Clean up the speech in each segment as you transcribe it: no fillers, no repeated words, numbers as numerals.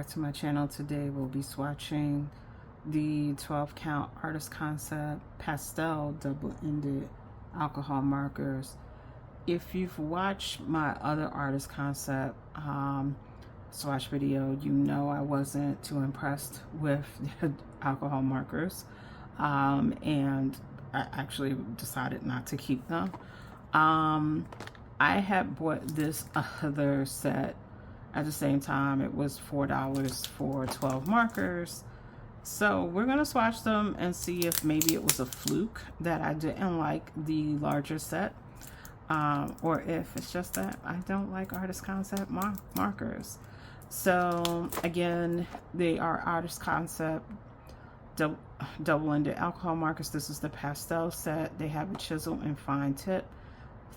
back to my channel. Today we'll be swatching the 12 count Artist Concept Pastel double-ended alcohol markers. If you've watched my other Artist Concept swatch video, you know I wasn't too impressed with the alcohol markers, and I actually decided not to keep them. I had bought this other set at the same time. It was $4 for 12 markers. So we're gonna swatch them and see if maybe it was a fluke that I didn't like the larger set, or if it's just that I don't like Artist Concept markers. So again, they are Artist Concept double-ended alcohol markers. This is the pastel set. They have a chisel and fine tip,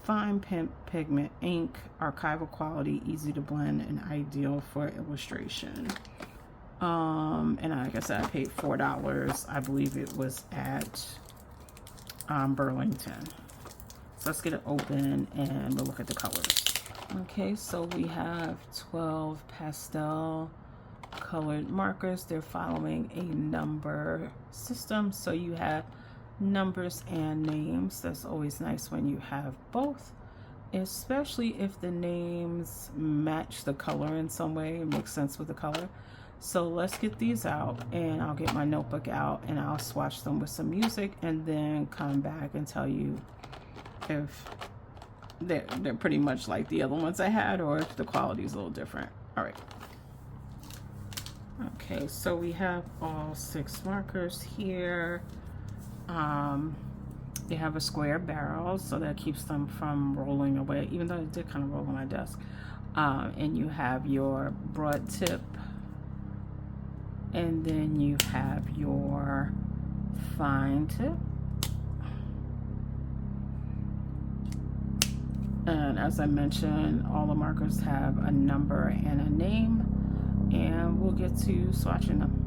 fine pigment ink, archival quality, easy to blend, and ideal for illustration. And like I said, I paid $4. I believe it was at Burlington. So let's get it open and we'll look at the colors. Okay, so we have 12 pastel colored markers. They're following a number system, so you have numbers and names. That's always nice when you have both, especially if the names match the color in some way. It makes sense with the color. So let's get these out, and I'll get my notebook out and I'll swatch them with some music and then come back and tell you if they're pretty much like the other ones I had or if the quality is a little different. All right. Okay, so we have all 6 markers here. They have a square barrel, so that keeps them from rolling away, even though it did kind of roll on my desk. And you have your broad tip, and then you have your fine tip. And as I mentioned, all the markers have a number and a name, and we'll get to swatching them.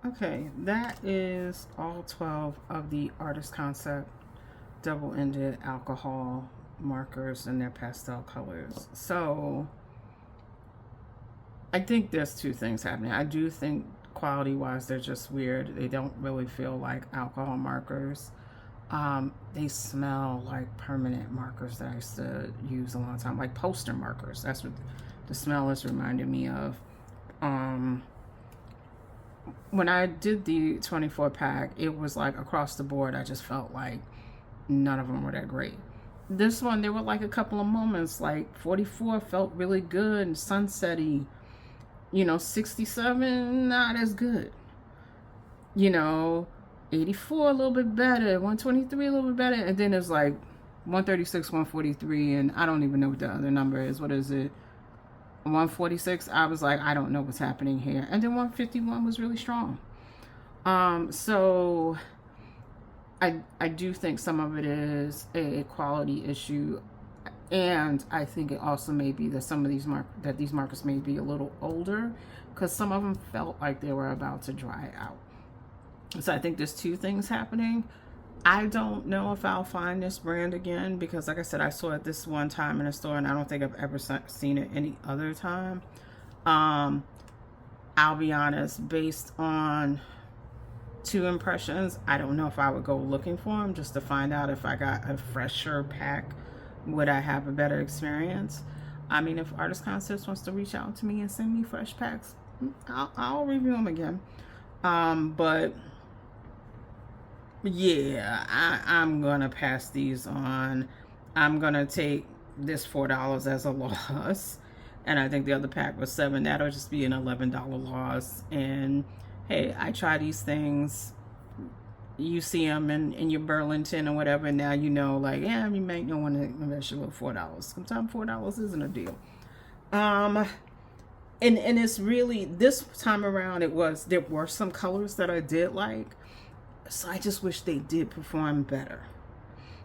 Okay, that is all 12 of the Artist Concept double-ended alcohol markers in their pastel colors. So I think there's 2 things happening. I do think quality-wise they're just weird. They don't really feel like alcohol markers. They smell like permanent markers that I used to use a long time, like poster markers. That's what the smell is reminding me of. When I did the 24 pack, it was like across the board, I just felt like none of them were that great. This one, there were like a couple of moments, like 44 felt really good, sunsetty, 67, not as good. 84 a little bit better, 123 a little bit better, and then it's like 136, 143, and I don't even know what the other number is. What is it? 146. I was like, I don't know what's happening here. And then 151 was really strong. So I do think some of it is a quality issue, and I think it also may be that some of these markers may be a little older, because some of them felt like they were about to dry out. So I think there's 2 things happening. I don't know if I'll find this brand again, because like I said, I saw it this one time in a store and I don't think I've ever seen it any other time. I'll be honest, based on 2 impressions, I don't know if I would go looking for them just to find out if I got a fresher pack, would I have a better experience. I mean, if Artist Concepts wants to reach out to me and send me fresh packs, I'll review them again. But yeah, I'm gonna pass these on. I'm gonna take this $4 as a loss, and I think the other pack was $7. That'll just be an $11 loss. And hey, I try these things. You see them in your Burlington or whatever, and now you know, like, yeah, you may not want to invest your little $4. Sometimes $4 isn't a deal. And it's really, this time around, there were some colors that I did like, so I just wish they did perform better.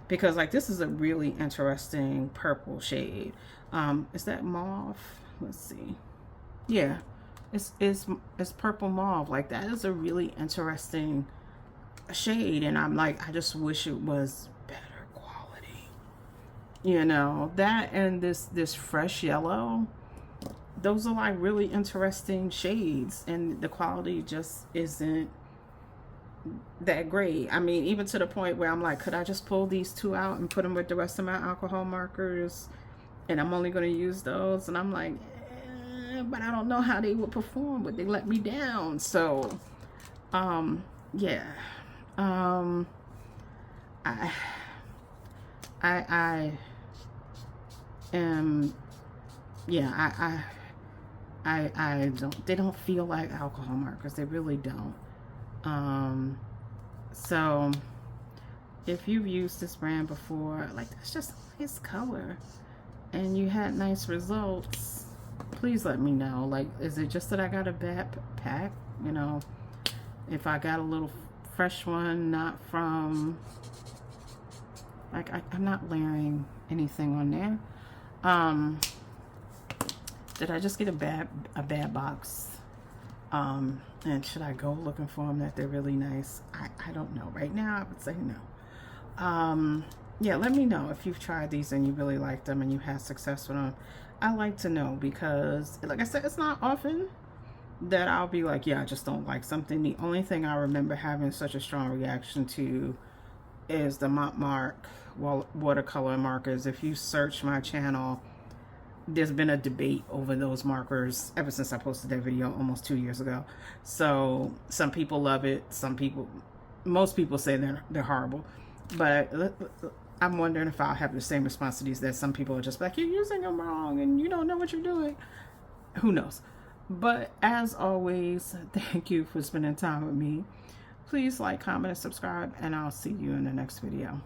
Because like this is a really interesting purple shade. Is that mauve? Let's see. Yeah, it's purple mauve. Like that is a really interesting shade, and I'm like, I just wish it was better quality. You know, that and this fresh yellow, those are like really interesting shades, and the quality just isn't that great. I mean, even to the point where I'm like, could I just pull these two out and put them with the rest of my alcohol markers, and I'm only going to use those? And I'm like, but I don't know how they would perform, but they let me down. So yeah, I am, yeah, I don't, they don't feel like alcohol markers. They really don't. So if you've used this brand before, like that's just a nice color and you had nice results, please let me know. Like, is it just that I got a bad pack? You know, if I got a little fresh one, not from, like, I'm not layering anything on there. Did I just get a bad box? And should I go looking for them that they're really nice? I don't know. Right now, I would say no. Yeah, let me know if you've tried these and you really like them and you had success with them. I like to know, because, like I said, it's not often that I'll be like, yeah, I just don't like something. The only thing I remember having such a strong reaction to is the Montmartre watercolor markers. If you search my channel, there's been a debate over those markers ever since I posted that video almost 2 years ago. So some people love it. Most people say they're horrible. But I'm wondering if I'll have the same response to these, that some people are just like, you're using them wrong and you don't know what you're doing. Who knows? But as always, thank you for spending time with me. Please like, comment, and subscribe, and I'll see you in the next video.